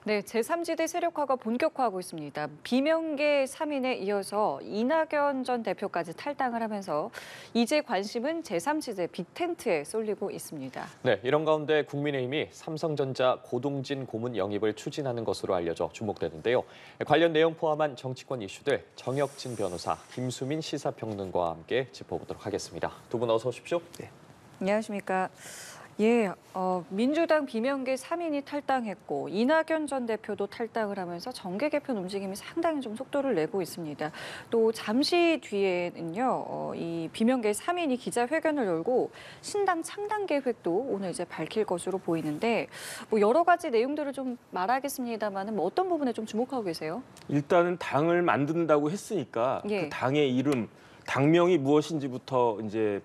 네, 제3지대 세력화가 본격화하고 있습니다. 비명계 3인에 이어서 이낙연 전 대표까지 탈당을 하면서 이제 관심은 제3지대 빅텐트에 쏠리고 있습니다. 네, 이런 가운데 국민의힘이 삼성전자 고동진 고문 영입을 추진하는 것으로 알려져 주목되는데요. 관련 내용 포함한 정치권 이슈들 정혁진 변호사, 김수민 시사평론가와 함께 짚어보도록 하겠습니다. 두 분 어서 오십시오. 네. 안녕하십니까. 예, 민주당 비명계 3인이 탈당했고 이낙연 전 대표도 탈당을 하면서 정계 개편 움직임이 상당히 좀 속도를 내고 있습니다. 또 잠시 뒤에는요, 이 비명계 3인이 기자회견을 열고 신당 창당 계획도 오늘 이제 밝힐 것으로 보이는데 뭐 여러 가지 내용들을 좀 말하겠습니다만은 뭐 어떤 부분에 좀 주목하고 계세요? 일단은 당을 만든다고 했으니까 예. 그 당의 이름, 당명이 무엇인지부터 이제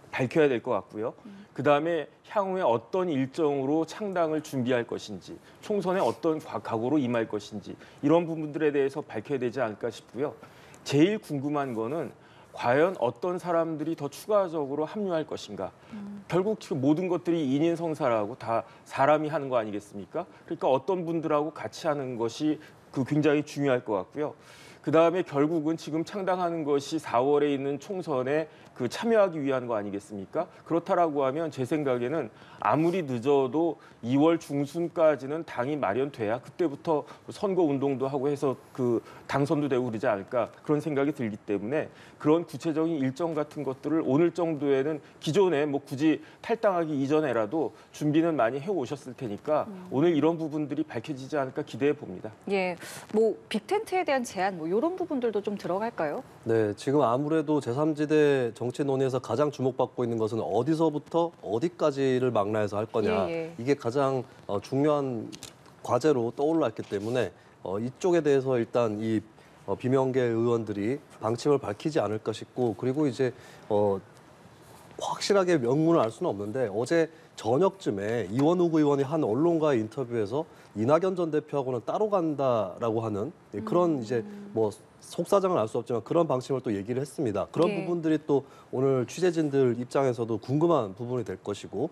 밝혀야 될 것 같고요. 그다음에 향후에 어떤 일정으로 창당을 준비할 것인지, 총선에 어떤 각오로 임할 것인지 이런 부분들에 대해서 밝혀야 되지 않을까 싶고요. 제일 궁금한 거는 과연 어떤 사람들이 더 추가적으로 합류할 것인가. 결국 지금 모든 것들이 인인성사라고 다 사람이 하는 거 아니겠습니까? 그러니까 어떤 분들하고 같이 하는 것이 굉장히 중요할 것 같고요. 그다음에 결국은 지금 창당하는 것이 4월에 있는 총선에 참여하기 위한 거 아니겠습니까? 그렇다라고 하면 제 생각에는 아무리 늦어도 2월 중순까지는 당이 마련돼야 그때부터 선거 운동도 하고 해서 당선도 되고 그러지 않을까 그런 생각이 들기 때문에 그런 구체적인 일정 같은 것들을 오늘 정도에는 기존에 뭐 굳이 탈당하기 이전에라도 준비는 많이 해오셨을 테니까 오늘 이런 부분들이 밝혀지지 않을까 기대해 봅니다. 예, 뭐 빅텐트에 대한 제안 뭐 이런 부분들도 좀 들어갈까요? 네, 지금 아무래도 제3지대 정치 논의에서 가장 주목받고 있는 것은 어디서부터 어디까지를 망라해서 할 거냐. 이게 가장 중요한 과제로 떠올랐기 때문에 이쪽에 대해서 일단 이 비명계 의원들이 방침을 밝히지 않을까 싶고 그리고 이제 확실하게 명분을 알 수는 없는데 어제 저녁쯤에 이원욱 의원이 한 언론과의 인터뷰에서 이낙연 전 대표하고는 따로 간다라고 하는 그런 이제 뭐 속사정은 알 수 없지만 그런 방침을 또 얘기를 했습니다. 그런 부분들이 또 오늘 취재진들 입장에서도 궁금한 부분이 될 것이고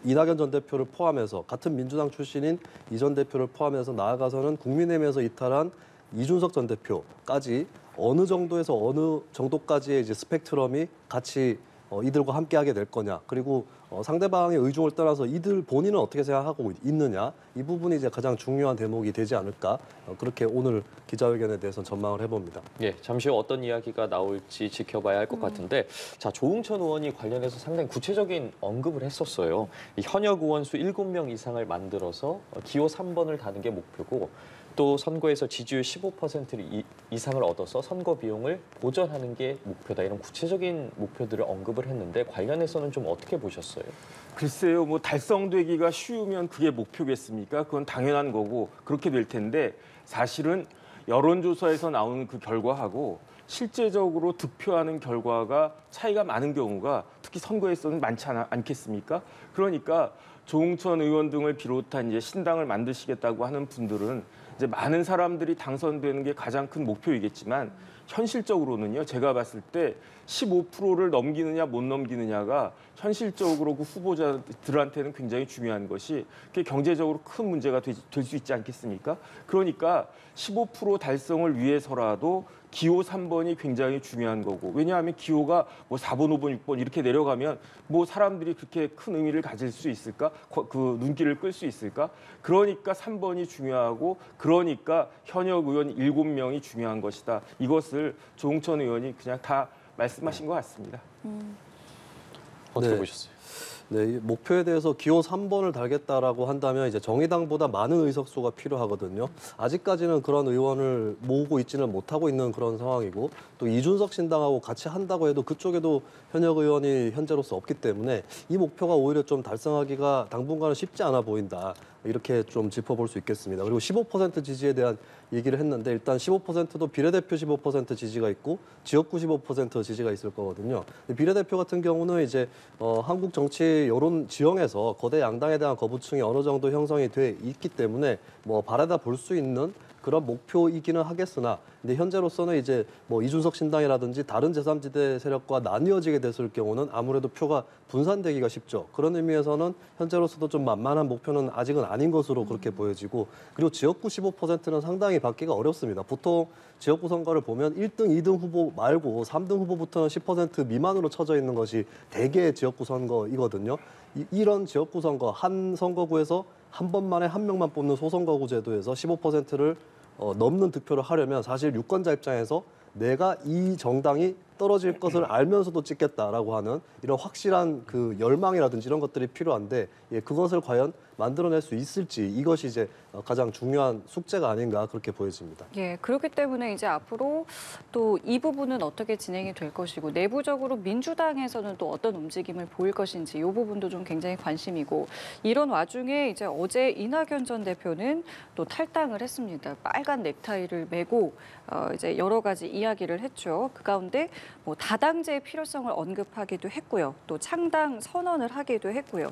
이낙연 전 대표를 포함해서 같은 민주당 출신인 이 전 대표를 포함해서 나아가서는 국민의힘에서 이탈한 이준석 전 대표까지 어느 정도에서 어느 정도까지의 이제 스펙트럼이 같이 이들과 함께하게 될 거냐 그리고 상대방의 의중을 떠나서 이들 본인은 어떻게 생각하고 있느냐 이 부분이 이제 가장 중요한 대목이 되지 않을까 그렇게 오늘 기자회견에 대해서 전망을 해봅니다. 예, 잠시 후 어떤 이야기가 나올지 지켜봐야 할 것 같은데 자 조응천 의원이 관련해서 상당히 구체적인 언급을 했었어요. 이 현역 의원 수 7명 이상을 만들어서 기호 3번을 다는 게 목표고 또 선거에서 지지율 15% 이상을 얻어서 선거 비용을 보전하는 게 목표다. 이런 구체적인 목표들을 언급을 했는데 관련해서는 좀 어떻게 보셨어요? 글쎄요, 뭐 달성되기가 쉬우면 그게 목표겠습니까? 그건 당연한 거고 그렇게 될 텐데 사실은 여론조사에서 나오는 그 결과하고 실제적으로 득표하는 결과가 차이가 많은 경우가 특히 선거에서는 많지 않겠습니까? 그러니까 조응천 의원 등을 비롯한 이제 신당을 만드시겠다고 하는 분들은 이제 많은 사람들이 당선되는 게 가장 큰 목표이겠지만 현실적으로는요. 제가 봤을 때 15%를 넘기느냐 못 넘기느냐가 현실적으로 그 후보자들한테는 굉장히 중요한 것이 그게 경제적으로 큰 문제가 될 수 있지 않겠습니까? 그러니까 15% 달성을 위해서라도 기호 3번이 굉장히 중요한 거고 왜냐하면 기호가 뭐 4번, 5번, 6번 이렇게 내려가면 뭐 사람들이 그렇게 큰 의미를 가질 수 있을까? 눈길을 끌 수 있을까? 그러니까 3번이 중요하고 그러니까 현역 의원 7명이 중요한 것이다. 이것을 조응천 의원이 그냥 다 말씀하신 것 같습니다. 어떻게 보셨어요? 네, 이 목표에 대해서 기호 3번을 달겠다라고 한다면 이제 정의당보다 많은 의석수가 필요하거든요. 아직까지는 그런 의원을 모으고 있지는 못하고 있는 그런 상황이고 또 이준석 신당하고 같이 한다고 해도 그쪽에도 현역 의원이 현재로서 없기 때문에 이 목표가 오히려 좀 달성하기가 당분간은 쉽지 않아 보인다. 이렇게 좀 짚어볼 수 있겠습니다. 그리고 15% 지지에 대한 얘기를 했는데 일단 15%도 비례대표 15% 지지가 있고 지역구 15% 지지가 있을 거거든요. 비례대표 같은 경우는 이제 한국 정치 여론 지형에서 거대 양당에 대한 거부층이 어느 정도 형성이 돼 있기 때문에 뭐 바라다 볼 수 있는 그런 목표이기는 하겠으나, 근데 현재로서는 이제 뭐 이준석 신당이라든지 다른 제3지대 세력과 나뉘어지게 됐을 경우는 아무래도 표가 분산되기가 쉽죠. 그런 의미에서는 현재로서도 좀 만만한 목표는 아직은 아닌 것으로 그렇게 보여지고, 그리고 지역구 15%는 상당히 받기가 어렵습니다. 보통 지역구 선거를 보면 1등, 2등 후보 말고 3등 후보부터는 10% 미만으로 쳐져 있는 것이 대개의 지역구 선거이거든요. 이런 지역구 선거, 한 선거구에서 한 번만에 한 명만 뽑는 소선거구 제도에서 15%를 넘는 득표를 하려면 사실 유권자 입장에서 내가 이 정당이 떨어질 것을 알면서도 찍겠다라고 하는 이런 확실한 그 열망이라든지 이런 것들이 필요한데, 예, 그것을 과연 만들어낼 수 있을지, 이것이 이제 가장 중요한 숙제가 아닌가 그렇게 보여집니다. 예, 그렇기 때문에 이제 앞으로 또 이 부분은 어떻게 진행이 될 것이고, 내부적으로 민주당에서는 또 어떤 움직임을 보일 것인지 이 부분도 좀 굉장히 관심이고, 이런 와중에 이제 어제 이낙연 전 대표는 또 탈당을 했습니다. 빨간 넥타이를 메고 이제 여러 가지 이야기를 했죠. 그 가운데 뭐 다당제의 필요성을 언급하기도 했고요. 또 창당 선언을 하기도 했고요.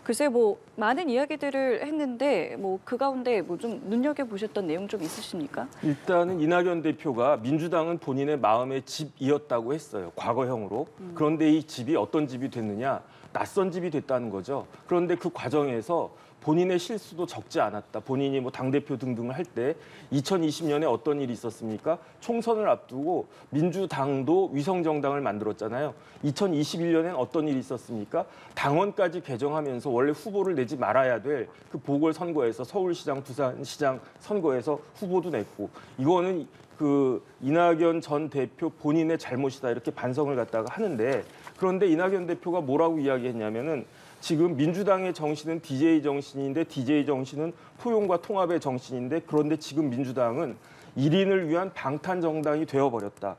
글쎄 뭐 많은 이야기들을 했는데 뭐 그 가운데 뭐 좀 눈여겨보셨던 내용 좀 있으십니까? 일단은 이낙연 대표가 민주당은 본인의 마음의 집이었다고 했어요. 과거형으로. 그런데 이 집이 어떤 집이 됐느냐? 낯선 집이 됐다는 거죠. 그런데 그 과정에서 본인의 실수도 적지 않았다. 본인이 뭐 당대표 등등을 할 때 2020년에 어떤 일이 있었습니까? 총선을 앞두고 민주당도 위성정당을 만들었잖아요. 2021년엔 어떤 일이 있었습니까? 당원까지 개정하면서 원래 후보를 내지 말아야 될 그 보궐선거에서 서울시장, 부산시장 선거에서 후보도 냈고, 이거는 그 이낙연 전 대표 본인의 잘못이다 이렇게 반성을 갖다가 하는데, 그런데 이낙연 대표가 뭐라고 이야기했냐면은 지금 민주당의 정신은 DJ 정신인데 DJ 정신은 포용과 통합의 정신인데, 그런데 지금 민주당은 1인을 위한 방탄 정당이 되어버렸다.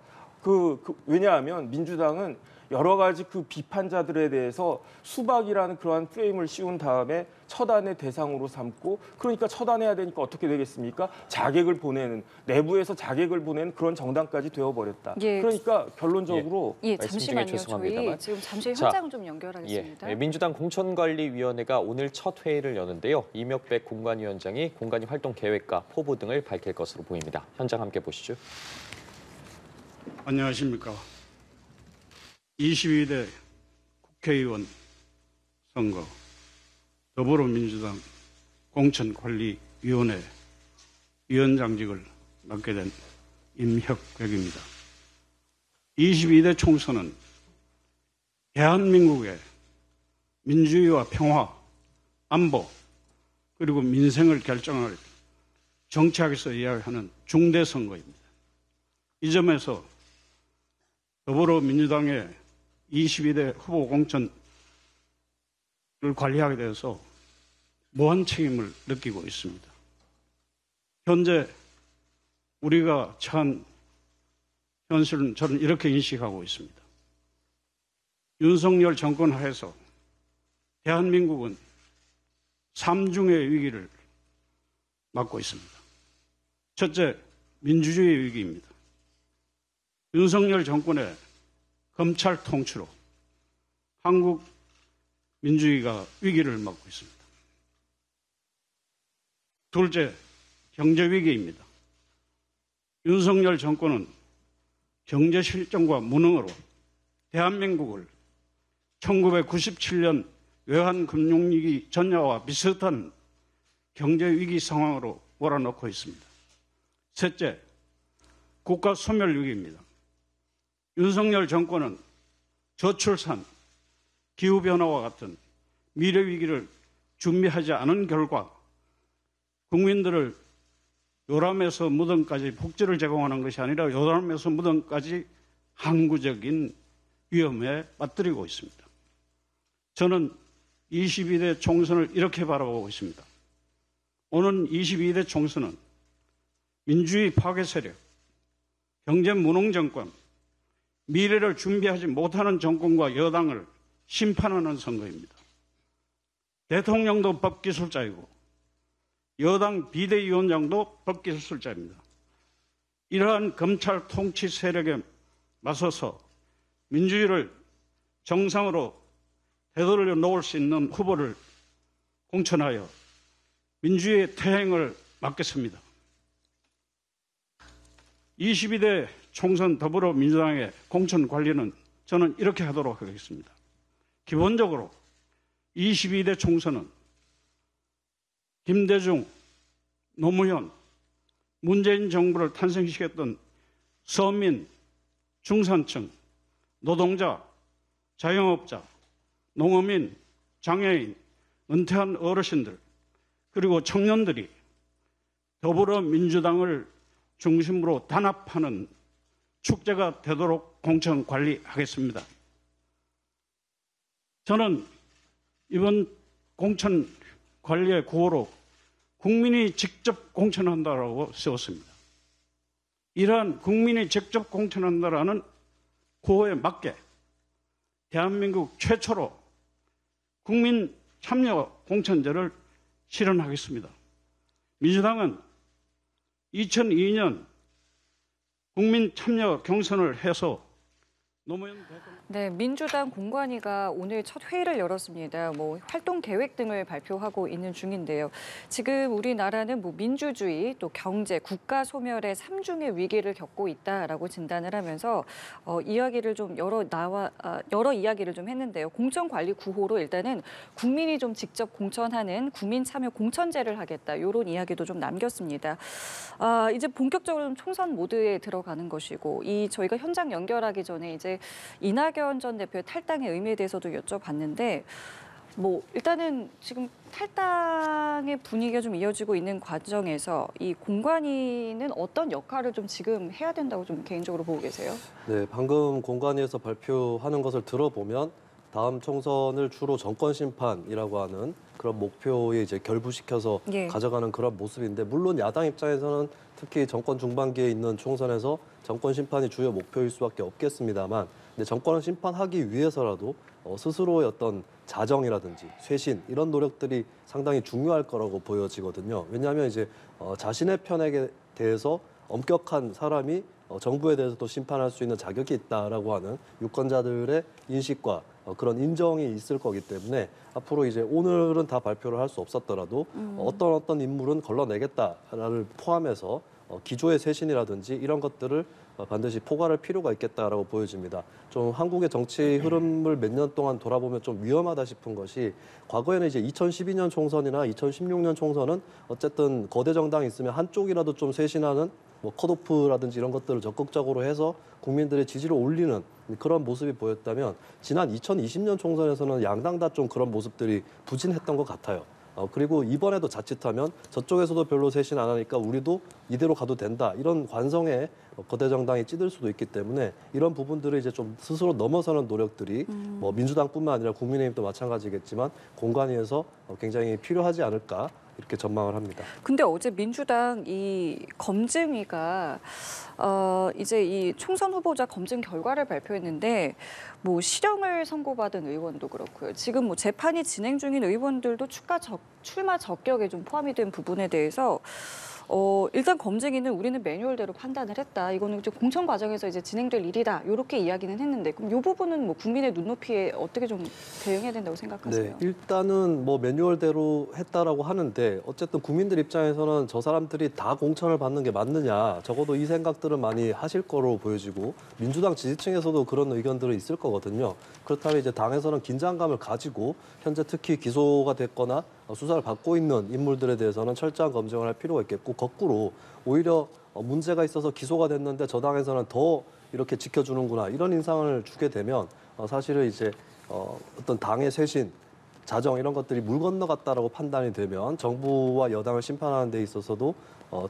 왜냐하면 민주당은 여러 가지 그 비판자들에 대해서 수박이라는 그러한 프레임을 씌운 다음에 처단의 대상으로 삼고, 그러니까 처단해야 되니까 어떻게 되겠습니까? 자객을 보내는, 내부에서 자객을 보내는 그런 정당까지 되어버렸다. 예. 그러니까 결론적으로 예, 말씀 중에 잠시만요. 저희 죄송합니다만. 지금 잠시 자, 현장 좀 연결하겠습니다. 예, 민주당 공천관리위원회가 오늘 첫 회의를 여는데요. 이명백 공관위원장이 공관위 활동 계획과 포부 등을 밝힐 것으로 보입니다. 현장 함께 보시죠. 안녕하십니까. 22대 국회의원 선거 더불어민주당 공천관리위원회 위원장직을 맡게 된 임혁백입니다. 22대 총선은 대한민국의 민주주의와 평화, 안보, 그리고 민생을 결정할 정치학에서 이야기하는 중대 선거입니다. 이 점에서 더불어민주당의 22대 후보 공천을 관리하게 되어서 무한 책임을 느끼고 있습니다. 현재 우리가 처한 현실은 저는 이렇게 인식하고 있습니다. 윤석열 정권 하에서 대한민국은 삼중의 위기를 맞고 있습니다. 첫째, 민주주의 위기입니다. 윤석열 정권의 검찰 통치로 한국 민주주의가 위기를 맞고 있습니다. 둘째, 경제 위기입니다. 윤석열 정권은 경제 실정과 무능으로 대한민국을 1997년 외환금융위기 전야와 비슷한 경제 위기 상황으로 몰아넣고 있습니다. 셋째, 국가 소멸 위기입니다. 윤석열 정권은 저출산, 기후변화와 같은 미래 위기를 준비하지 않은 결과 국민들을 요람에서 무덤까지 복지를 제공하는 것이 아니라 요람에서 무덤까지 항구적인 위험에 빠뜨리고 있습니다. 저는 22대 총선을 이렇게 바라보고 있습니다. 오는 22대 총선은 민주주의 파괴 세력, 경제 무능 정권, 미래를 준비하지 못하는 정권과 여당을 심판하는 선거입니다. 대통령도 법기술자이고 여당 비대위원장도 법기술자입니다. 이러한 검찰 통치 세력에 맞서서 민주주의를 정상으로 되돌려 놓을 수 있는 후보를 공천하여 민주주의의 퇴행을 막겠습니다. 22대 총선 더불어민주당의 공천 관리는 저는 이렇게 하도록 하겠습니다. 기본적으로 22대 총선은 김대중, 노무현, 문재인 정부를 탄생시켰던 서민, 중산층, 노동자, 자영업자, 농어민, 장애인, 은퇴한 어르신들, 그리고 청년들이 더불어민주당을 중심으로 단합하는 축제가 되도록 공천 관리하겠습니다. 저는 이번 공천 관리의 구호로 국민이 직접 공천한다라고 세웠습니다. 이러한 국민이 직접 공천한다라는 구호에 맞게 대한민국 최초로 국민 참여 공천제를 실현하겠습니다. 민주당은 2002년 국민 참여 경선을 해서 노무현 대통령 네, 민주당 공관위가 오늘 첫 회의를 열었습니다. 활동 계획 등을 발표하고 있는 중인데요. 지금 우리나라는 민주주의, 또 경제, 국가 소멸의 삼중의 위기를 겪고 있다라고 진단을 하면서 이야기를 좀 여러 이야기를 좀 했는데요. 공천 관리 구호로 일단은 국민이 좀 직접 공천하는 국민 참여 공천제를 하겠다. 이런 이야기도 좀 남겼습니다. 이제 본격적으로 좀 총선 모드에 들어가는 것이고, 저희가 현장 연결하기 전에 이제 이낙연 전 대표의 탈당의 의미에 대해서도 여쭤봤는데, 일단은 지금 탈당의 분위기가 좀 이어지고 있는 과정에서 이 공관위는 어떤 역할을 좀 지금 해야 된다고 좀 개인적으로 보고 계세요? 네, 방금 공관위에서 발표하는 것을 들어보면 다음 총선을 주로 정권 심판이라고 하는 그런 목표에 이제 결부시켜서 예. 가져가는 그런 모습인데, 물론 야당 입장에서는 특히 정권 중반기에 있는 총선에서 정권 심판이 주요 목표일 수밖에 없겠습니다만, 근데 정권을 심판하기 위해서라도 스스로의 어떤 자정이라든지 쇄신 이런 노력들이 상당히 중요할 거라고 보여지거든요. 왜냐하면 이제 자신의 편에 대해서 엄격한 사람이 정부에 대해서도 심판할 수 있는 자격이 있다라고 하는 유권자들의 인식과 그런 인정이 있을 거기 때문에 앞으로 이제 오늘은 다 발표를 할 수 없었더라도 어떤 인물은 걸러내겠다를 포함해서 기조의 쇄신이라든지 이런 것들을 반드시 포괄할 필요가 있겠다라고 보여집니다. 좀 한국의 정치 흐름을 몇 년 동안 돌아보면 좀 위험하다 싶은 것이, 과거에는 이제 2012년 총선이나 2016년 총선은 어쨌든 거대 정당이 있으면 한쪽이라도 좀 쇄신하는 컷오프라든지 이런 것들을 적극적으로 해서 국민들의 지지를 올리는 그런 모습이 보였다면, 지난 2020년 총선에서는 양당 다 좀 그런 모습들이 부진했던 것 같아요. 그리고 이번에도 자칫하면 저쪽에서도 별로 쇄신 안 하니까 우리도 이대로 가도 된다, 이런 관성에 거대 정당이 찌들 수도 있기 때문에 이런 부분들을 이제 좀 스스로 넘어서는 노력들이 민주당뿐만 아니라 국민의힘도 마찬가지겠지만 공관위에서 굉장히 필요하지 않을까, 이렇게 전망을 합니다. 근데 어제 민주당 이 검증위가 이제 이 총선 후보자 검증 결과를 발표했는데, 실형을 선고받은 의원도 그렇고요. 지금 재판이 진행 중인 의원들도 출마 적격에 좀 포함이 된 부분에 대해서 일단 검증위는 우리는 매뉴얼대로 판단을 했다. 이거는 이제 공천 과정에서 이제 진행될 일이다. 이렇게 이야기는 했는데, 그럼 이 부분은 국민의 눈높이에 어떻게 좀 대응해야 된다고 생각하세요? 네, 일단은 매뉴얼대로 했다라고 하는데, 어쨌든 국민들 입장에서는 저 사람들이 다 공천을 받는 게 맞느냐, 적어도 이 생각들은 많이 하실 거로 보여지고, 민주당 지지층에서도 그런 의견들은 있을 거거든요. 그렇다면 이제 당에서는 긴장감을 가지고 현재 특히 기소가 됐거나 수사를 받고 있는 인물들에 대해서는 철저한 검증을 할 필요가 있겠고, 거꾸로 오히려 문제가 있어서 기소가 됐는데 저 당에서는 더 이렇게 지켜주는구나, 이런 인상을 주게 되면 사실은 이제 어떤 당의 쇄신, 자정 이런 것들이 물 건너갔다라고 판단이 되면 정부와 여당을 심판하는 데 있어서도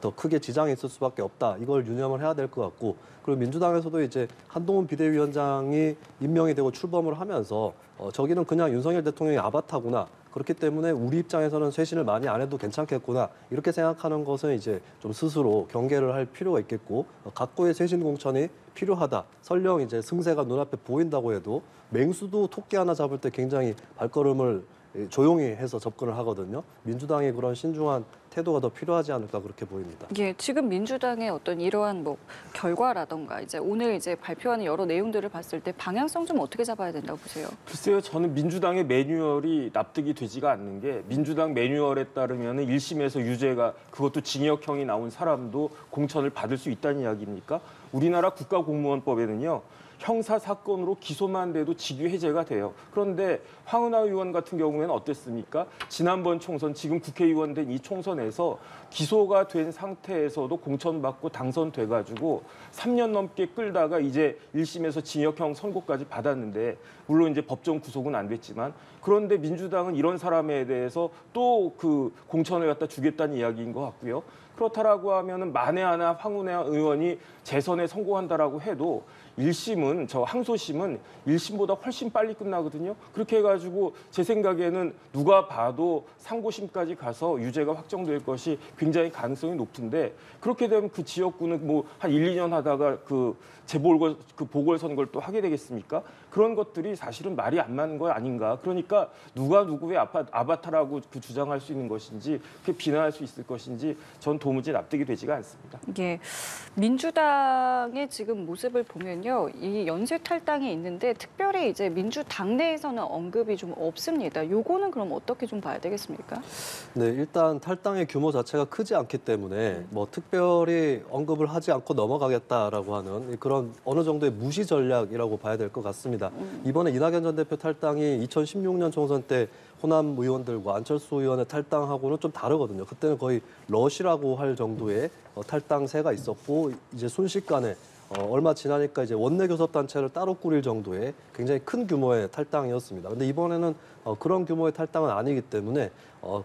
더 크게 지장이 있을 수밖에 없다. 이걸 유념을 해야 될 것 같고, 그리고 민주당에서도 이제 한동훈 비대위원장이 임명이 되고 출범을 하면서 저기는 그냥 윤석열 대통령의 아바타구나, 그렇기 때문에 우리 입장에서는 쇄신을 많이 안 해도 괜찮겠구나, 이렇게 생각하는 것은 이제 좀 스스로 경계를 할 필요가 있겠고, 각고의 쇄신 공천이 필요하다. 설령 이제 승세가 눈앞에 보인다고 해도 맹수도 토끼 하나 잡을 때 굉장히 발걸음을 조용히 해서 접근을 하거든요. 민주당의 그런 신중한 태도가 더 필요하지 않을까 그렇게 보입니다. 예, 지금 민주당의 어떤 이러한 뭐 결과라던가 이제 오늘 이제 발표하는 여러 내용들을 봤을 때 방향성 좀 어떻게 잡아야 된다고 보세요? 글쎄요, 저는 민주당의 매뉴얼이 납득이 되지가 않는 게 민주당 매뉴얼에 따르면 1심에서 유죄가 그것도 징역형이 나온 사람도 공천을 받을 수 있다는 이야기입니까? 우리나라 국가공무원법에는요. 형사 사건으로 기소만 돼도 직위 해제가 돼요. 그런데 황운하 의원 같은 경우에는 어땠습니까? 지난번 총선, 지금 국회의원 된 이 총선에서 기소가 된 상태에서도 공천받고 당선돼가지고 3년 넘게 끌다가 이제 1심에서 징역형 선고까지 받았는데 물론 이제 법정 구속은 안 됐지만 그런데 민주당은 이런 사람에 대해서 또 그 공천을 갖다 주겠다는 이야기인 것 같고요. 그렇다라고 하면은 만에 하나 황운하 의원이 재선에 성공한다라고 해도 1심은 항소심은 1심보다 훨씬 빨리 끝나거든요. 그렇게 해가지고 제 생각에는 누가 봐도 상고심까지 가서 유죄가 확정될 것이 굉장히 가능성이 높은데 그렇게 되면 그 지역구는 뭐 한 1, 2년 하다가 그 보궐선거를 또 하게 되겠습니까? 그런 것들이 사실은 말이 안 맞는 거 아닌가. 그러니까 누가 누구의 아바타라고 그 주장할 수 있는 것인지 그렇게 비난할 수 있을 것인지 전 도무지 납득이 되지가 않습니다. 예, 민주당의 지금 모습을 보면요, 이 연쇄 탈당이 있는데 특별히 이제 민주당 내에서는 언급이 좀 없습니다. 요거는 그럼 어떻게 좀 봐야 되겠습니까? 네, 일단 탈당의 규모 자체가 크지 않기 때문에 뭐 특별히 언급을 하지 않고 넘어가겠다라고 하는 그런 어느 정도의 무시 전략이라고 봐야 될 것 같습니다. 이번에 이낙연 전 대표 탈당이 2016년 총선 때 호남 의원들과 안철수 의원의 탈당하고는 좀 다르거든요. 그때는 거의 러시라고 할 정도의 탈당세가 있었고 이제 순식간에 얼마 지나니까 이제 원내 교섭단체를 따로 꾸릴 정도의 굉장히 큰 규모의 탈당이었습니다. 근데 이번에는 그런 규모의 탈당은 아니기 때문에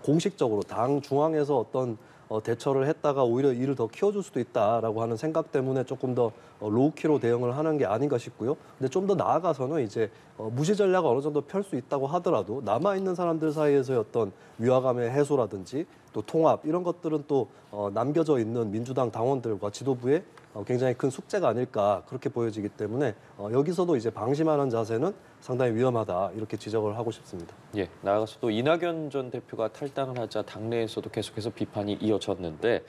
공식적으로 당 중앙에서 어떤 대처를 했다가 오히려 일을 더 키워줄 수도 있다라고 하는 생각 때문에 조금 더 로우키로 대응을 하는 게 아닌가 싶고요. 근데 좀 더 나아가서는 이제 무시 전략을 어느 정도 펼 수 있다고 하더라도 남아있는 사람들 사이에서의 어떤 위화감의 해소라든지 또 통합 이런 것들은 또 남겨져 있는 민주당 당원들과 지도부의 굉장히 큰 숙제가 아닐까 그렇게 보여지기 때문에 여기서도 이제 방심하는 자세는 상당히 위험하다 이렇게 지적을 하고 싶습니다. 예, 나아가서 또 이낙연 전 대표가 탈당을 하자 당내에서도 계속해서 비판이 이어졌는데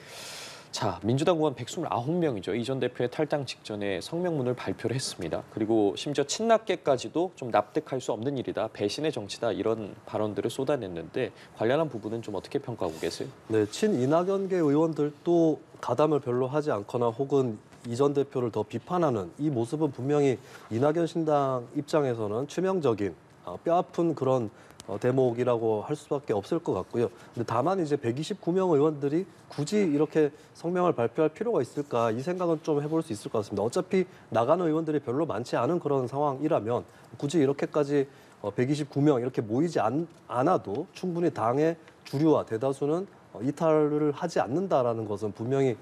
자, 민주당 의원 129명이죠. 이 전 대표의 탈당 직전에 성명문을 발표를 했습니다. 그리고 심지어 친낙계까지도 좀 납득할 수 없는 일이다. 배신의 정치다. 이런 발언들을 쏟아냈는데 관련한 부분은 좀 어떻게 평가하고 계세요? 네, 친 이낙연계 의원들도 가담을 별로 하지 않거나 혹은 이 전 대표를 더 비판하는 이 모습은 분명히 이낙연 신당 입장에서는 치명적인 뼈아픈 그런 대목이라고 할 수밖에 없을 것 같고요. 근데 다만 이제 129명 의원들이 굳이 이렇게 성명을 발표할 필요가 있을까 이 생각은 좀 해볼 수 있을 것 같습니다. 어차피 나가는 의원들이 별로 많지 않은 그런 상황이라면 굳이 이렇게까지 129명 이렇게 모이지 않아도 충분히 당의 주류와 대다수는 이탈을 하지 않는다라는 것은 분명히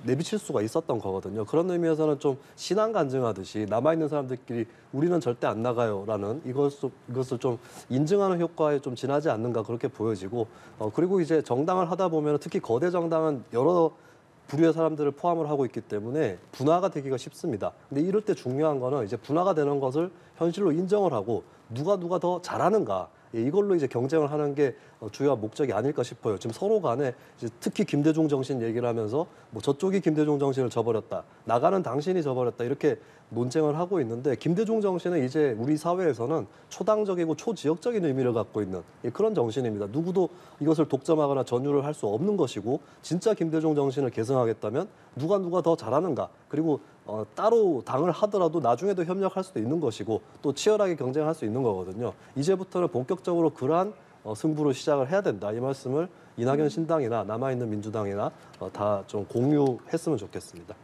내비칠 수가 있었던 거거든요. 그런 의미에서는 좀 신앙 간증하듯이 남아있는 사람들끼리 우리는 절대 안 나가요라는 이것을 좀 인증하는 효과에 좀 지나지 않는가 그렇게 보여지고 그리고 이제 정당을 하다 보면 특히 거대 정당은 여러 부류의 사람들을 포함을 하고 있기 때문에 분화가 되기가 쉽습니다. 근데 이럴 때 중요한 거는 이제 분화가 되는 것을 현실로 인정을 하고 누가 더 잘하는가 이걸로 이제 경쟁을 하는 게 주요한 목적이 아닐까 싶어요. 지금 서로 간에 이제 특히 김대중 정신 얘기를 하면서 뭐 저쪽이 김대중 정신을 저버렸다, 나가는 당신이 저버렸다 이렇게 논쟁을 하고 있는데 김대중 정신은 이제 우리 사회에서는 초당적이고 초지역적인 의미를 갖고 있는 그런 정신입니다. 누구도 이것을 독점하거나 전유를 할 수 없는 것이고 진짜 김대중 정신을 계승하겠다면 누가 더 잘하는가 그리고 따로 당을 하더라도 나중에도 협력할 수도 있는 것이고 또 치열하게 경쟁할 수 있는 거거든요. 이제부터는 본격적으로 그러한 승부를 시작을 해야 된다. 이 말씀을 이낙연 신당이나 남아있는 민주당이나 다 좀 공유했으면 좋겠습니다.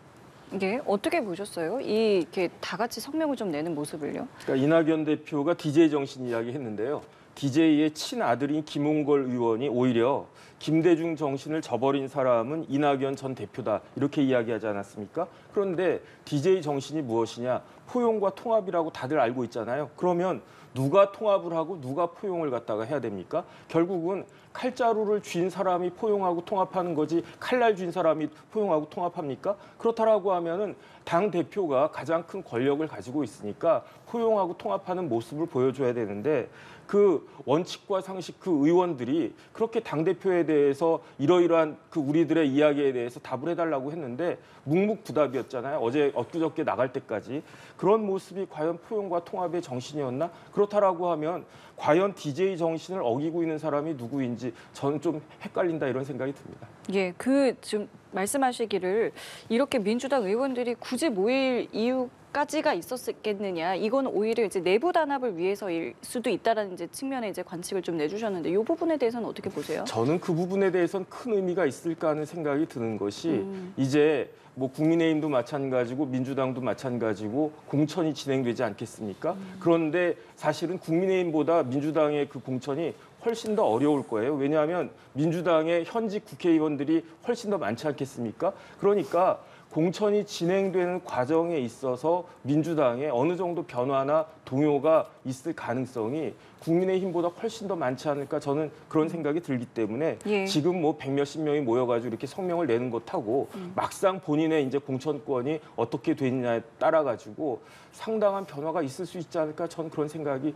이게 어떻게 보셨어요? 이렇게 다 같이 성명을 좀 내는 모습을요? 그러니까 이낙연 대표가 DJ 정신 이야기했는데요. DJ의 친아들인 김홍걸 의원이 오히려 김대중 정신을 저버린 사람은 이낙연 전 대표다 이렇게 이야기하지 않았습니까? 그런데 DJ 정신이 무엇이냐? 포용과 통합이라고 다들 알고 있잖아요. 그러면 누가 통합을 하고 누가 포용을 갖다가 해야 됩니까? 결국은 칼자루를 쥔 사람이 포용하고 통합하는 거지 칼날 쥔 사람이 포용하고 통합합니까? 그렇다라고 하면은 당 대표가 가장 큰 권력을 가지고 있으니까 포용하고 통합하는 모습을 보여줘야 되는데 그 원칙과 상식 그 의원들이 그렇게 당 대표에 대해서 이러이러한 그 우리들의 이야기에 대해서 답을 해달라고 했는데 묵묵부답이었잖아요. 어제 엊그저께 나갈 때까지 그런 모습이 과연 포용과 통합의 정신이었나? 그렇다라고 하면 과연 DJ 정신을 어기고 있는 사람이 누구인지 저는 좀 헷갈린다 이런 생각이 듭니다. 예, 지금 말씀하시기를 이렇게 민주당 의원들이 굳이 모일 이유까지가 있었겠느냐. 이건 오히려 이제 내부 단합을 위해서일 수도 있다라는 이제 측면의 이제 관측을 좀 내주셨는데 이 부분에 대해서는 어떻게 보세요? 저는 그 부분에 대해서는 큰 의미가 있을까 하는 생각이 드는 것이 이제 뭐 국민의힘도 마찬가지고 민주당도 마찬가지고 공천이 진행되지 않겠습니까? 그런데 사실은 국민의힘보다 민주당의 그 공천이 훨씬 더 어려울 거예요. 왜냐하면 민주당의 현직 국회의원들이 훨씬 더 많지 않겠습니까? 그러니까 공천이 진행되는 과정에 있어서 민주당에 어느 정도 변화나 동요가 있을 가능성이 국민의힘보다 훨씬 더 많지 않을까 저는 그런 생각이 들기 때문에 예. 지금 뭐 100몇십 명이 모여가지고 이렇게 성명을 내는 것하고 막상 본인의 이제 공천권이 어떻게 되느냐에 따라 가지고 상당한 변화가 있을 수 있지 않을까 저는 그런 생각이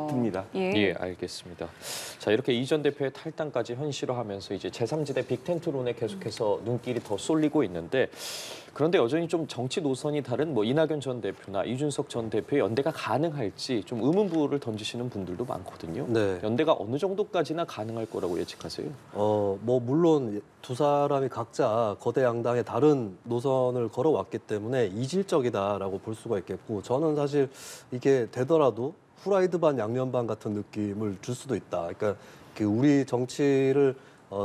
듭니다. 예. 예, 알겠습니다. 자, 이렇게 이 전 대표의 탈당까지 현실화하면서 이제 제3지대 빅텐트론에 계속해서 눈길이 더 쏠리고 있는데 그런데 여전히 좀 정치 노선이 다른 뭐 이낙연 전 대표나 이준석 전 대표의 연대가 가능할지 좀 의문부를 던지시는 분들도 많거든요. 네. 연대가 어느 정도까지나 가능할 거라고 예측하세요? 뭐 물론 두 사람이 각자 거대 양당의 다른 노선을 걸어왔기 때문에 이질적이다라고 볼 수가 있겠고 저는 사실 이게 되더라도 후라이드 반 양념 반 같은 느낌을 줄 수도 있다. 그러니까 그 우리 정치를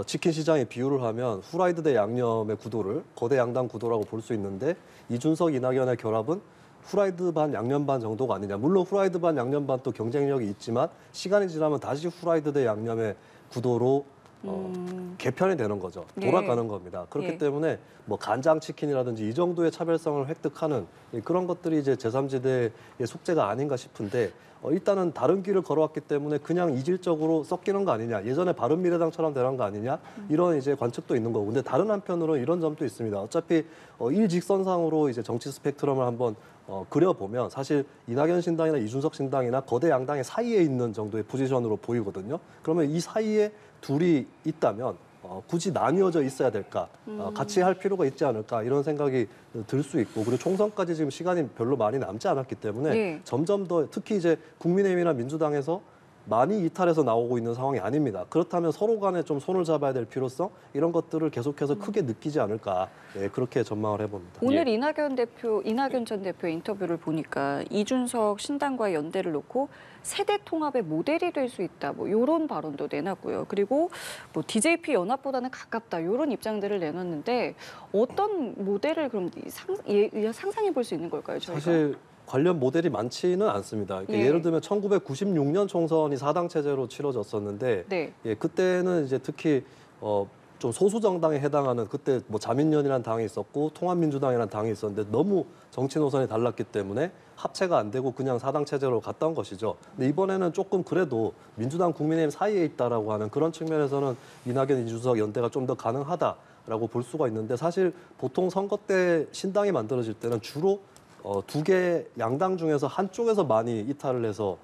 치킨 시장에 비유를 하면 후라이드 대 양념의 구도를 거대 양당 구도라고 볼 수 있는데 이준석 이낙연의 결합은 후라이드 반 양념 반 정도가 아니냐. 물론 후라이드 반 양념 반 또 경쟁력이 있지만 시간이 지나면 다시 후라이드 대 양념의 구도로 개편이 되는 거죠. 돌아가는 겁니다. 그렇기 예. 때문에 뭐 간장 치킨이라든지 이 정도의 차별성을 획득하는 그런 것들이 이제 제3지대의 숙제가 아닌가 싶은데 일단은 다른 길을 걸어왔기 때문에 그냥 이질적으로 섞이는 거 아니냐. 예전에 바른미래당처럼 되는 거 아니냐. 이런 이제 관측도 있는 거고. 근데 다른 한편으로는 이런 점도 있습니다. 어차피 일직선상으로 이제 정치 스펙트럼을 한번 그려보면 사실 이낙연 신당이나 이준석 신당이나 거대 양당의 사이에 있는 정도의 포지션으로 보이거든요. 그러면 이 사이에 둘이 있다면 굳이 나뉘어져 있어야 될까? 같이 할 필요가 있지 않을까? 이런 생각이 들 수 있고 그리고 총선까지 지금 시간이 별로 많이 남지 않았기 때문에 네. 점점 더 특히 이제 국민의힘이나 민주당에서 많이 이탈해서 나오고 있는 상황이 아닙니다. 그렇다면 서로 간에 좀 손을 잡아야 될 필요성 이런 것들을 계속해서 크게 느끼지 않을까 그렇게 전망을 해봅니다. 오늘 이낙연 전 대표 인터뷰를 보니까 이준석 신당과의 연대를 놓고 세대 통합의 모델이 될 수 있다. 뭐 이런 발언도 내놨고요. 그리고 뭐 DJP 연합보다는 가깝다. 이런 입장들을 내놨는데 어떤 모델을 그럼 상상해 볼 수 있는 걸까요? 저희가? 사실 관련 모델이 많지는 않습니다. 그러니까 예. 예를 들면 1996년 총선이 4당 체제로 치러졌었는데 네. 그때는 이제 특히 좀 소수 정당에 해당하는 그때 뭐 자민련이라는 당이 있었고 통합민주당이라는 당이 있었는데 너무 정치 노선이 달랐기 때문에 합체가 안 되고 그냥 4당 체제로 갔던 것이죠. 근데 이번에는 조금 그래도 민주당 국민의힘 사이에 있다라고 하는 그런 측면에서는 이낙연 이준석 연대가 좀 더 가능하다라고 볼 수가 있는데 사실 보통 선거 때 신당이 만들어질 때는 주로 두 개 양당 중에서 한쪽에서 많이 이탈을 해서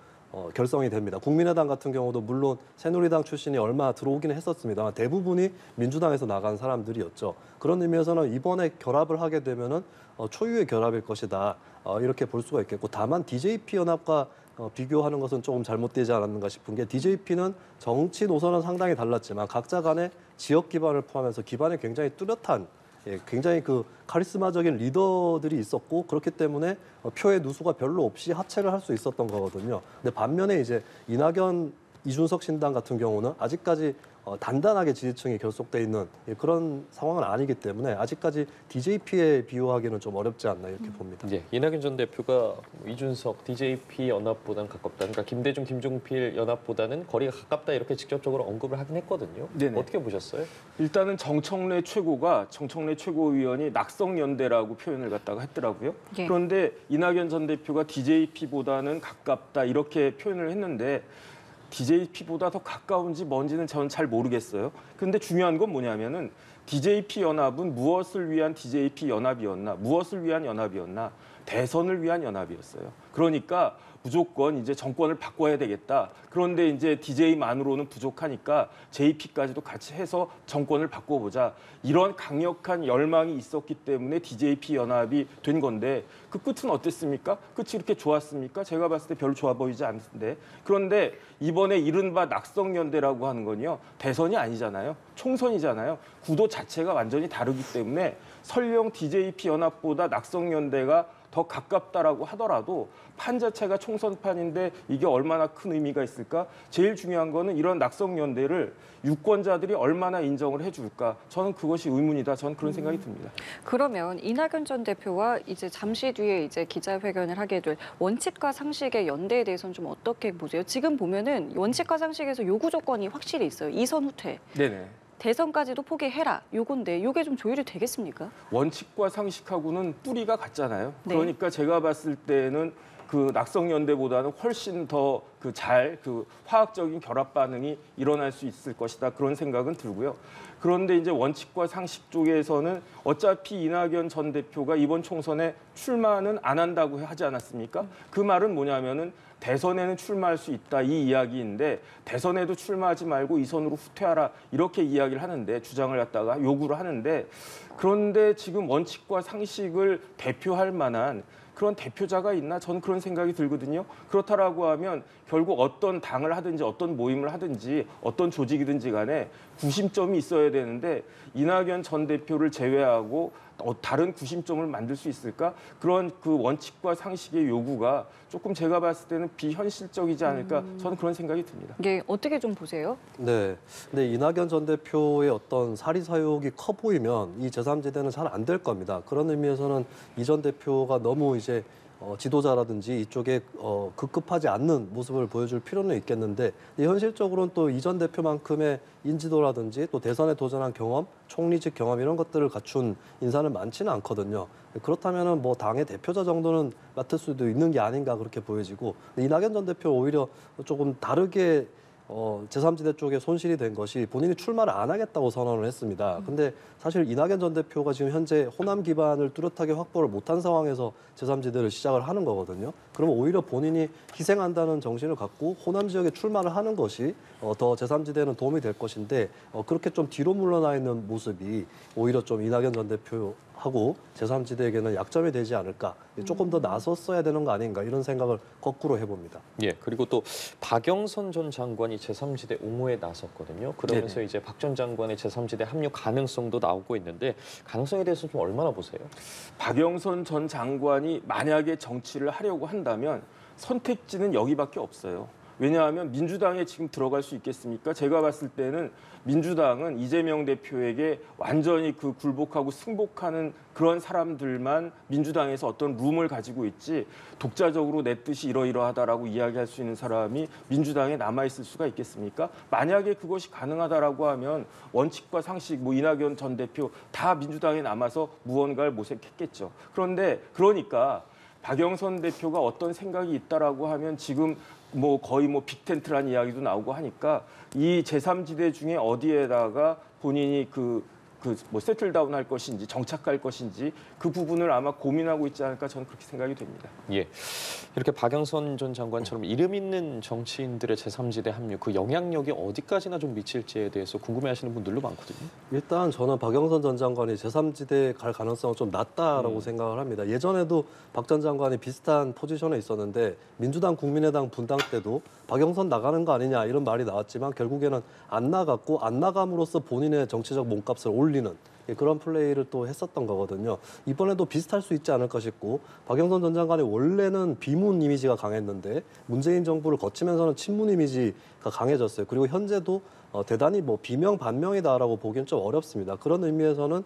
결성이 됩니다. 국민의당 같은 경우도 물론 새누리당 출신이 얼마 들어오기는 했었습니다만 대부분이 민주당에서 나간 사람들이었죠. 그런 의미에서는 이번에 결합을 하게 되면은 초유의 결합일 것이다. 이렇게 볼 수가 있겠고 다만 DJP 연합과 비교하는 것은 조금 잘못되지 않았는가 싶은 게 DJP는 정치 노선은 상당히 달랐지만 각자 간의 지역 기반을 포함해서 기반이 굉장히 뚜렷한 굉장히 그 카리스마적인 리더들이 있었고 그렇기 때문에 표의 누수가 별로 없이 합체를 할 수 있었던 거거든요. 근데 반면에 이제 이낙연, 이준석 신당 같은 경우는 아직까지 단단하게 지지층이 결속돼 있는 그런 상황은 아니기 때문에 아직까지 DJP에 비유하기는 좀 어렵지 않나 이렇게 봅니다. 예, 이낙연 전 대표가 이준석 DJP 연합보다는 가깝다. 그러니까 김대중, 김종필 연합보다는 거리가 가깝다 이렇게 직접적으로 언급을 하긴 했거든요. 네네. 어떻게 보셨어요? 일단은 정청래 최고위원이 낙성연대라고 표현을 갖다가 했더라고요. 예. 그런데 이낙연 전 대표가 DJP보다는 가깝다 이렇게 표현을 했는데 DJP보다 더 가까운지 뭔지는 저는 잘 모르겠어요. 그런데 중요한 건 뭐냐면은 DJP 연합은 무엇을 위한 DJP 연합이었나, 무엇을 위한 연합이었나, 대선을 위한 연합이었어요. 그러니까 무조건 이제 정권을 바꿔야 되겠다. 그런데 이제 DJ만으로는 부족하니까 JP까지도 같이 해서 정권을 바꿔보자. 이런 강력한 열망이 있었기 때문에 DJP 연합이 된 건데 그 끝은 어땠습니까? 끝이 그렇게 좋았습니까? 제가 봤을 때 별로 좋아 보이지 않는데. 그런데 이번에 이른바 낙성연대라고 하는 건요. 대선이 아니잖아요. 총선이잖아요. 구도 자체가 완전히 다르기 때문에 설령 DJP 연합보다 낙성연대가 더 가깝다라고 하더라도 판 자체가 총선판인데 이게 얼마나 큰 의미가 있을까? 제일 중요한 거는 이런 낙성연대를 유권자들이 얼마나 인정을 해줄까? 저는 그것이 의문이다. 저는 그런 생각이 듭니다. 그러면 이낙연 전 대표와 이제 잠시 뒤에 이제 기자회견을 하게 될 원칙과 상식의 연대에 대해서는 좀 어떻게 보세요? 지금 보면은 원칙과 상식에서 요구 조건이 확실히 있어요. 이선 후퇴. 네네. 대선까지도 포기해라. 요건데 요게 좀 조율이 되겠습니까? 원칙과 상식하고는 뿌리가 같잖아요. 네. 그러니까 제가 봤을 때는 그 낙성연대보다는 훨씬 더 그 화학적인 결합 반응이 일어날 수 있을 것이다. 그런 생각은 들고요. 그런데 이제 원칙과 상식 쪽에서는 어차피 이낙연 전 대표가 이번 총선에 출마는 안 한다고 하지 않았습니까? 그 말은 뭐냐면은 대선에는 출마할 수 있다 이 이야기인데 대선에도 출마하지 말고 이선으로 후퇴하라 이렇게 이야기를 하는데 주장을 갖다가 요구를 하는데 그런데 지금 원칙과 상식을 대표할 만한 그런 대표자가 있나? 저는 그런 생각이 들거든요. 그렇다라고 하면 결국 어떤 당을 하든지 어떤 모임을 하든지 어떤 조직이든지 간에 구심점이 있어야 되는데 이낙연 전 대표를 제외하고 다른 구심점을 만들 수 있을까? 그런 그 원칙과 상식의 요구가 조금 제가 봤을 때는 비현실적이지 않을까? 저는 그런 생각이 듭니다. 이게 어떻게 좀 보세요? 네. 근데 이낙연 전 대표의 어떤 사리사욕이 커 보이면 이 제3지대는 잘 안 될 겁니다. 그런 의미에서는 이 전 대표가 너무 이제 지도자라든지 이쪽에 급급하지 않는 모습을 보여줄 필요는 있겠는데 현실적으로는 또 이 전 대표만큼의 인지도라든지 또 대선에 도전한 경험, 총리직 경험 이런 것들을 갖춘 인사는 많지는 않거든요. 그렇다면은 뭐 당의 대표자 정도는 맡을 수도 있는 게 아닌가 그렇게 보여지고 이낙연 전 대표 오히려 조금 다르게 제3지대 쪽에 손실이 된 것이 본인이 출마를 안 하겠다고 선언을 했습니다. 근데 사실 이낙연 전 대표가 지금 현재 호남 기반을 뚜렷하게 확보를 못한 상황에서 제3지대를 시작을 하는 거거든요. 그러면 오히려 본인이 희생한다는 정신을 갖고 호남 지역에 출마를 하는 것이 더 제3지대는 도움이 될 것인데 그렇게 좀 뒤로 물러나 있는 모습이 오히려 좀 이낙연 전 대표하고 제3지대에게는 약점이 되지 않을까. 조금 더 나섰어야 되는 거 아닌가 이런 생각을 거꾸로 해봅니다. 예, 그리고 또 박영선 전 장관이 제3지대 옹호에 나섰거든요. 그러면서 네네. 이제 박 전 장관의 제3지대 합류 가능성도 나오고 있는데 가능성에 대해서 좀 얼마나 보세요? 박영선 전 장관이 만약에 정치를 하려고 한다면 선택지는 여기밖에 없어요. 왜냐하면 민주당에 지금 들어갈 수 있겠습니까? 제가 봤을 때는 민주당은 이재명 대표에게 완전히 그 굴복하고 승복하는 그런 사람들만 민주당에서 어떤 룸을 가지고 있지 독자적으로 내 뜻이 이러이러하다라고 이야기할 수 있는 사람이 민주당에 남아있을 수가 있겠습니까? 만약에 그것이 가능하다라고 하면 원칙과 상식, 뭐 이낙연 전 대표 다 민주당에 남아서 무언가를 모색했겠죠. 그런데 그러니까 박영선 대표가 어떤 생각이 있다라고 하면 지금 뭐 거의 뭐 빅텐트라는 이야기도 나오고 하니까 이 제3지대 중에 어디에다가 본인이 뭐 세틀다운 할 것인지 정착할 것인지 그 부분을 아마 고민하고 있지 않을까 저는 그렇게 생각이 됩니다. 예, 이렇게 박영선 전 장관처럼 이름 있는 정치인들의 제3지대 합류 그 영향력이 어디까지나 좀 미칠지에 대해서 궁금해하시는 분들도 많거든요. 일단 저는 박영선 전 장관이 제3지대에 갈 가능성은 좀 낮다라고 생각을 합니다. 예전에도 박 전 장관이 비슷한 포지션에 있었는데 민주당 국민의당 분당 때도 박영선 나가는 거 아니냐 이런 말이 나왔지만 결국에는 안 나갔고 안 나감으로써 본인의 정치적 몸값을 올리는 그런 플레이를 또 했었던 거거든요. 이번에도 비슷할 수 있지 않을까 싶고 박영선 전 장관이 원래는 비문 이미지가 강했는데 문재인 정부를 거치면서는 친문 이미지가 강해졌어요. 그리고 현재도 대단히 뭐 비명 반명이다라고 보기엔 좀 어렵습니다. 그런 의미에서는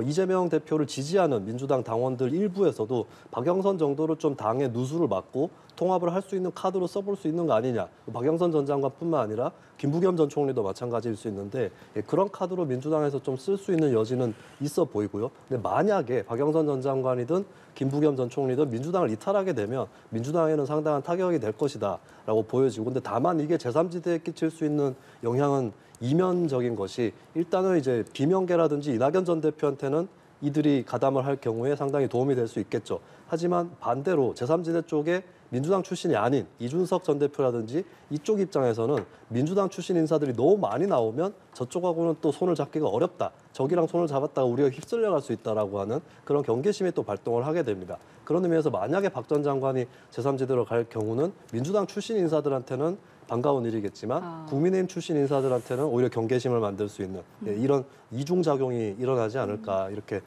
이재명 대표를 지지하는 민주당 당원들 일부에서도 박영선 정도로 좀 당의 누수를 막고 통합을 할 수 있는 카드로 써볼 수 있는 거 아니냐. 박영선 전 장관뿐만 아니라 김부겸 전 총리도 마찬가지일 수 있는데 그런 카드로 민주당에서 좀 쓸 수 있는 여지는 있어 보이고요. 근데 만약에 박영선 전 장관이든 김부겸 전 총리든 민주당을 이탈하게 되면 민주당에는 상당한 타격이 될 것이다라고 보여지고 근데 다만 이게 제3지대에 끼칠 수 있는 영향은 이면적인 것이 일단은 이제 비명계라든지 이낙연 전 대표한테는 이들이 가담을 할 경우에 상당히 도움이 될 수 있겠죠. 하지만 반대로 제3지대 쪽에 민주당 출신이 아닌 이준석 전 대표라든지 이쪽 입장에서는 민주당 출신 인사들이 너무 많이 나오면 저쪽하고는 또 손을 잡기가 어렵다. 저기랑 손을 잡았다가 우리가 휩쓸려 갈 수 있다라고 하는 그런 경계심이 또 발동을 하게 됩니다. 그런 의미에서 만약에 박 전 장관이 제3지대로 갈 경우는 민주당 출신 인사들한테는 반가운 일이겠지만 국민의힘 출신 인사들한테는 오히려 경계심을 만들 수 있는 이런 이중작용이 일어나지 않을까 이렇게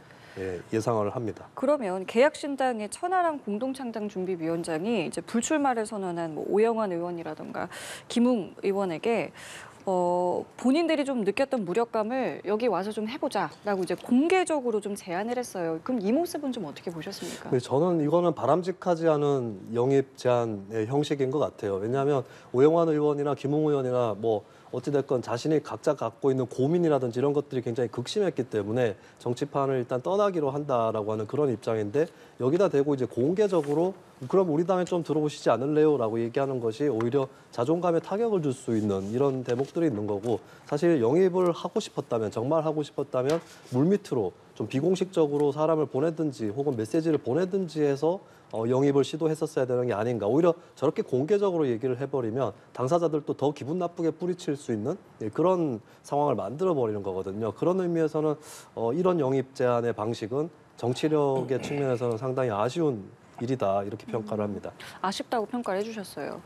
예상을 합니다. 그러면 개혁신당의 천하람 공동창당준비위원장이 이제 불출마를 선언한 뭐 오영환 의원이라든가 김웅 의원에게 본인들이 좀 느꼈던 무력감을 여기 와서 좀 해보자라고 이제 공개적으로 좀 제안을 했어요. 그럼 이 모습은 좀 어떻게 보셨습니까? 저는 이거는 바람직하지 않은 영입 제안의 형식인 것 같아요. 왜냐하면 오영환 의원이나 김웅 의원이나 뭐 어찌됐건 자신이 각자 갖고 있는 고민이라든지 이런 것들이 굉장히 극심했기 때문에 정치판을 일단 떠나기로 한다라고 하는 그런 입장인데 여기다 대고 이제 공개적으로 그럼 우리 당에 좀 들어오시지 않을래요?라고 얘기하는 것이 오히려 자존감에 타격을 줄 수 있는 이런 대목들이 있는 거고 사실 영입을 하고 싶었다면 정말 하고 싶었다면 물밑으로 좀 비공식적으로 사람을 보내든지 혹은 메시지를 보내든지 해서 영입을 시도했었어야 되는 게 아닌가. 오히려 저렇게 공개적으로 얘기를 해버리면 당사자들도 더 기분 나쁘게 뿌리칠 수 있는 그런 상황을 만들어버리는 거거든요. 그런 의미에서는 이런 영입 제안의 방식은 정치력의 측면에서는 상당히 아쉬운 일이다 이렇게 평가를 합니다. 아쉽다고 평가를 해주셨어요.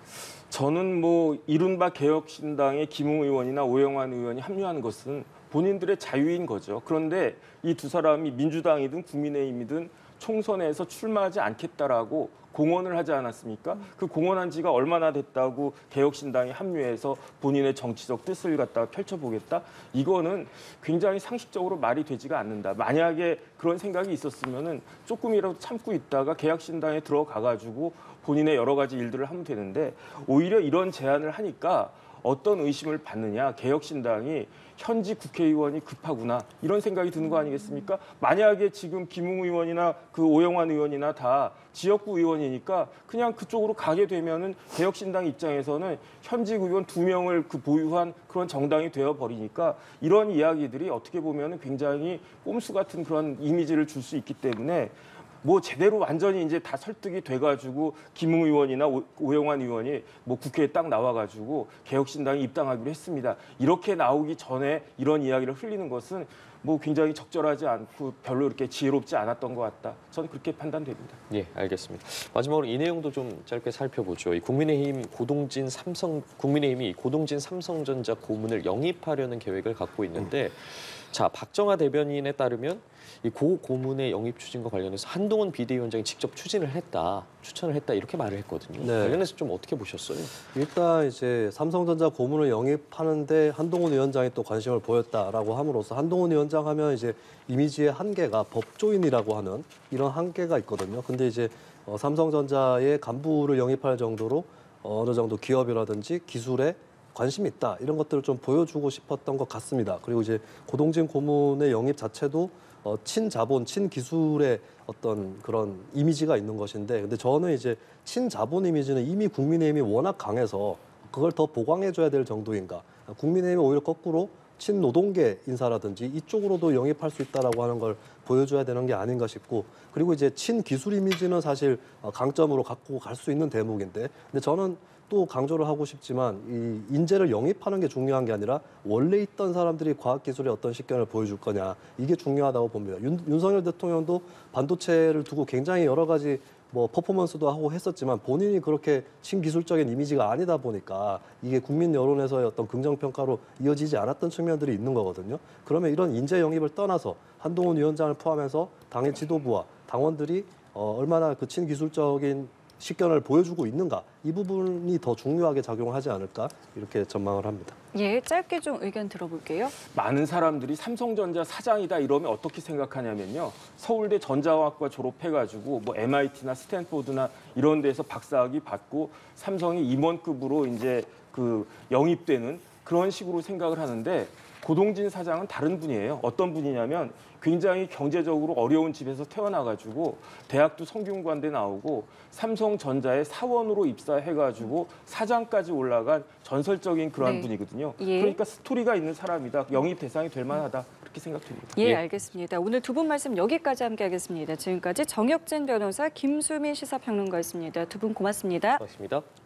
저는 뭐 이른바 개혁신당의 김웅 의원이나 오영환 의원이 합류한 것은 본인들의 자유인 거죠. 그런데 이 두 사람이 민주당이든 국민의힘이든 총선에서 출마하지 않겠다라고 공언을 하지 않았습니까? 그 공언한 지가 얼마나 됐다고 개혁신당이 합류해서 본인의 정치적 뜻을 갖다가 펼쳐보겠다? 이거는 굉장히 상식적으로 말이 되지가 않는다. 만약에 그런 생각이 있었으면은 조금이라도 참고 있다가 개혁신당에 들어가가지고 본인의 여러 가지 일들을 하면 되는데 오히려 이런 제안을 하니까 어떤 의심을 받느냐. 개혁신당이 현직 국회의원이 급하구나. 이런 생각이 드는 거 아니겠습니까? 만약에 지금 김웅 의원이나 그 오영환 의원이나 다 지역구 의원이니까 그냥 그쪽으로 가게 되면은 개혁신당 입장에서는 현직 의원 2명을 그 보유한 그런 정당이 되어버리니까 이런 이야기들이 어떻게 보면은 굉장히 꼼수 같은 그런 이미지를 줄 수 있기 때문에 뭐 제대로 완전히 이제 다 설득이 돼가지고 김웅 의원이나 오영환 의원이 뭐 국회에 딱 나와가지고 개혁신당에 입당하기로 했습니다. 이렇게 나오기 전에 이런 이야기를 흘리는 것은 뭐 굉장히 적절하지 않고 별로 이렇게 지혜롭지 않았던 것 같다. 저는 그렇게 판단됩니다. 예, 알겠습니다. 마지막으로 이 내용도 좀 짧게 살펴보죠. 국민의힘이 고동진 삼성전자 고문을 영입하려는 계획을 갖고 있는데, 자 박정아 대변인에 따르면 이 고 고문의 영입 추진과 관련해서 한동훈 비대위원장이 직접 추천을 했다 이렇게 말을 했거든요. 네. 관련해서 좀 어떻게 보셨어요? 일단 이제 삼성전자 고문을 영입하는데 한동훈 위원장이 또 관심을 보였다라고 함으로써 한동훈 위원장 하면 이제 이미지의 한계가 법조인이라고 하는 이런 한계가 있거든요. 근데 이제 삼성전자의 간부를 영입할 정도로 어느 정도 기업이라든지 기술에 관심이 있다 이런 것들을 좀 보여주고 싶었던 것 같습니다. 그리고 이제 고동진 고문의 영입 자체도 친자본, 친기술의 어떤 그런 이미지가 있는 것인데, 근데 저는 이제 친자본 이미지는 이미 국민의힘이 워낙 강해서 그걸 더 보강해줘야 될 정도인가. 국민의힘이 오히려 거꾸로 친노동계 인사라든지 이쪽으로도 영입할 수 있다라고 하는 걸 보여줘야 되는 게 아닌가 싶고, 그리고 이제 친기술 이미지는 사실 강점으로 갖고 갈 수 있는 대목인데, 근데 저는 또 강조를 하고 싶지만 이 인재를 영입하는 게 중요한 게 아니라 원래 있던 사람들이 과학기술의 어떤 식견을 보여줄 거냐 이게 중요하다고 봅니다. 윤석열 대통령도 반도체를 두고 굉장히 여러 가지 뭐 퍼포먼스도 하고 했었지만 본인이 그렇게 친기술적인 이미지가 아니다 보니까 이게 국민 여론에서의 어떤 긍정 평가로 이어지지 않았던 측면들이 있는 거거든요. 그러면 이런 인재 영입을 떠나서 한동훈 위원장을 포함해서 당의 지도부와 당원들이 얼마나 그 친기술적인 식견을 보여주고 있는가, 이 부분이 더 중요하게 작용하지 않을까 이렇게 전망을 합니다. 예, 짧게 좀 의견 들어볼게요. 많은 사람들이 삼성전자 사장이다 이러면 어떻게 생각하냐면요. 서울대 전자화학과 졸업해가지고 뭐 MIT나 스탠포드나 이런 데서 박사학위 받고 삼성이 임원급으로 이제 그 영입되는 그런 식으로 생각을 하는데, 고동진 사장은 다른 분이에요. 어떤 분이냐면 굉장히 경제적으로 어려운 집에서 태어나가지고 대학도 성균관대 나오고 삼성전자의 사원으로 입사해가지고 사장까지 올라간 전설적인 그러한 네. 분이거든요. 예. 그러니까 스토리가 있는 사람이다. 영입 대상이 될 만하다. 그렇게 생각됩니다. 예, 알겠습니다. 오늘 두 분 말씀 여기까지 함께하겠습니다. 지금까지 정혁진 변호사, 김수민 시사평론가였습니다. 두 분 고맙습니다. 고맙습니다.